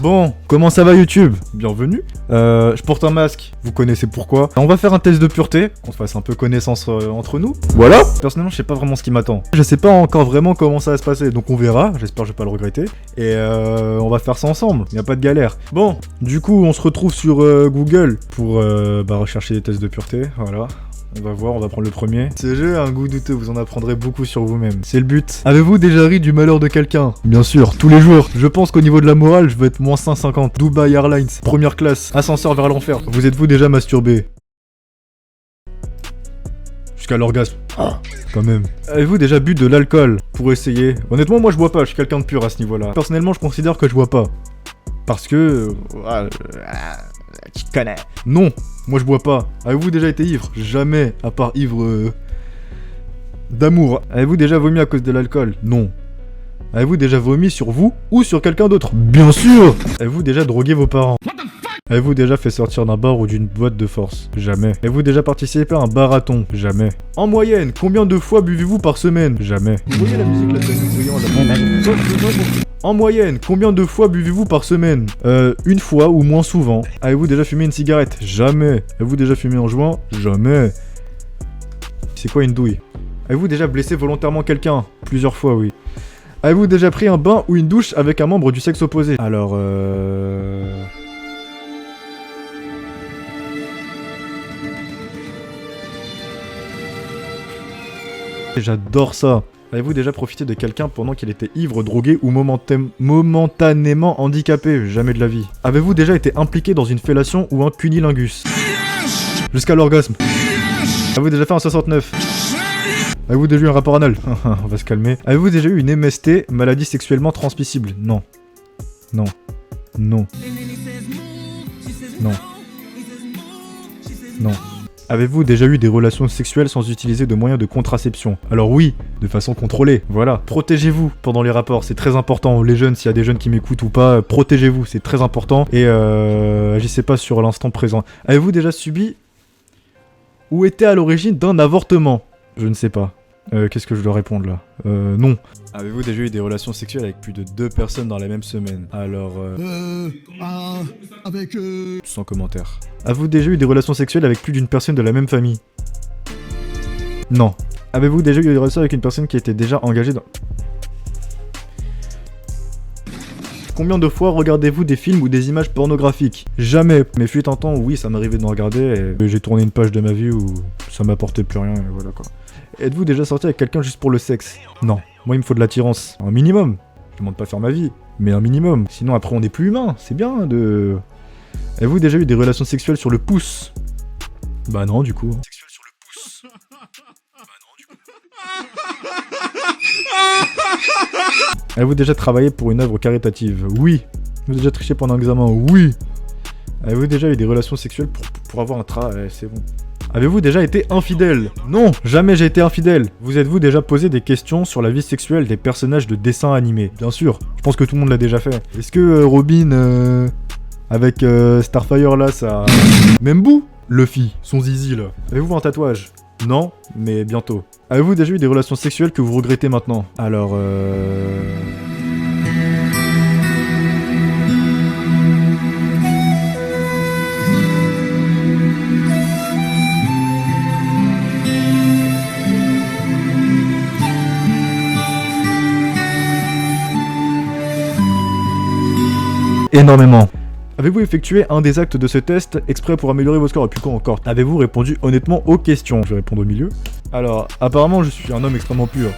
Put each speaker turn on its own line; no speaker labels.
Bon, comment ça va YouTube? Bienvenue. Je porte un masque, vous connaissez pourquoi. On va faire un test de pureté, qu'on se fasse un peu connaissance entre nous. Voilà. Personnellement, je sais pas vraiment ce qui m'attend. Je sais pas encore vraiment comment ça va se passer, donc on verra. J'espère que je vais pas le regretter. Et on va faire ça ensemble, y a pas de galère. Bon, du coup, on se retrouve sur Google pour rechercher des tests de pureté, voilà. On va voir, on va prendre le premier. Ce jeu a un goût douteux, vous en apprendrez beaucoup sur vous-même. C'est le but. Avez-vous déjà ri du malheur de quelqu'un? Bien sûr, tous les jours. Je pense qu'au niveau de la morale, je veux être moins 150. Dubai Airlines, première classe, ascenseur vers l'enfer. Vous êtes-vous déjà masturbé? Jusqu'à l'orgasme. Ah, quand même. Avez-vous déjà bu de l'alcool pour essayer? Honnêtement, moi je bois pas, je suis quelqu'un de pur à ce niveau-là. Personnellement, je considère que je bois pas. Parce que... tu connais. Non, moi je bois pas. Avez-vous déjà été ivre? Jamais, à part ivre d'amour. Avez-vous déjà vomi à cause de l'alcool? Non. Avez-vous déjà vomi sur vous ou sur quelqu'un d'autre? Bien sûr. Avez-vous déjà drogué vos parents? Avez-vous déjà fait sortir d'un bar ou d'une boîte de force? Jamais. Avez-vous déjà participé à un marathon? Jamais. En moyenne, combien de fois buvez-vous par semaine? Jamais. Vous voyez la musique là, en moyenne, combien de fois buvez-vous par semaine? Une fois ou moins souvent. Avez-vous déjà fumé une cigarette? Jamais. Avez-vous déjà fumé en joint? Jamais. C'est quoi une douille? Avez-vous déjà blessé volontairement quelqu'un? Plusieurs fois, oui. Avez-vous déjà pris un bain ou une douche avec un membre du sexe opposé? Alors, J'adore ça. Avez-vous déjà profité de quelqu'un pendant qu'il était ivre, drogué ou momentanément handicapé? Jamais de la vie. Avez-vous déjà été impliqué dans une fellation ou un cunilingus? Jusqu'à l'orgasme. Avez-vous déjà fait un 69? Avez-vous déjà eu un rapport anal? On va se calmer. Avez-vous déjà eu une MST, maladie sexuellement transmissible? Non. Non. Non. Non. Non. Avez-vous déjà eu des relations sexuelles sans utiliser de moyens de contraception? Alors oui, de façon contrôlée, voilà. Protégez-vous pendant les rapports, c'est très important. Les jeunes, s'il y a des jeunes qui m'écoutent ou pas, protégez-vous, c'est très important. Et agissez pas sur l'instant présent. Avez-vous déjà subi ou été à l'origine d'un avortement? Je ne sais pas. Qu'est-ce que je dois répondre là? Non. Avez-vous déjà eu des relations sexuelles avec plus de 2 personnes dans la même semaine? Alors, sans commentaire. Avez-vous déjà eu des relations sexuelles avec plus d'une personne de la même famille? Non. Avez-vous déjà eu des relations avec une personne qui était déjà engagée dans... Combien de fois regardez-vous des films ou des images pornographiques? Jamais. Mais fut un temps où oui, ça m'arrivait de regarder et j'ai tourné une page de ma vie où ça m'apportait plus rien et voilà quoi. Êtes-vous déjà sorti avec quelqu'un juste pour le sexe? Non. Moi, il me faut de l'attirance. Un minimum. Je demande pas faire ma vie, mais un minimum. Sinon, après, on n'est plus humain. C'est bien de... Avez-vous déjà eu des relations sexuelles sur le pouce? Bah non, du coup. Sexuelles sur le pouce. Bah non, du coup. Avez-vous déjà travaillé pour une œuvre caritative? Oui. Avez-vous déjà triché pendant un examen? Oui. Avez-vous déjà eu des relations sexuelles pour avoir un travail? C'est bon. Avez-vous déjà été infidèle? Non, jamais j'ai été infidèle. Vous êtes-vous déjà posé des questions sur la vie sexuelle des personnages de dessins animés? Bien sûr, je pense que tout le monde l'a déjà fait. Est-ce que Robin, avec Starfire là, ça... Même Boo, Luffy, son zizi là. Avez-vous un tatouage? Non, mais bientôt. Avez-vous déjà eu des relations sexuelles que vous regrettez maintenant? Alors, énormément. Avez-vous effectué un des actes de ce test exprès pour améliorer vos scores? Et puis quoi encore? Avez-vous répondu honnêtement aux questions? Je vais répondre au milieu. Alors, apparemment, je suis un homme extrêmement pur.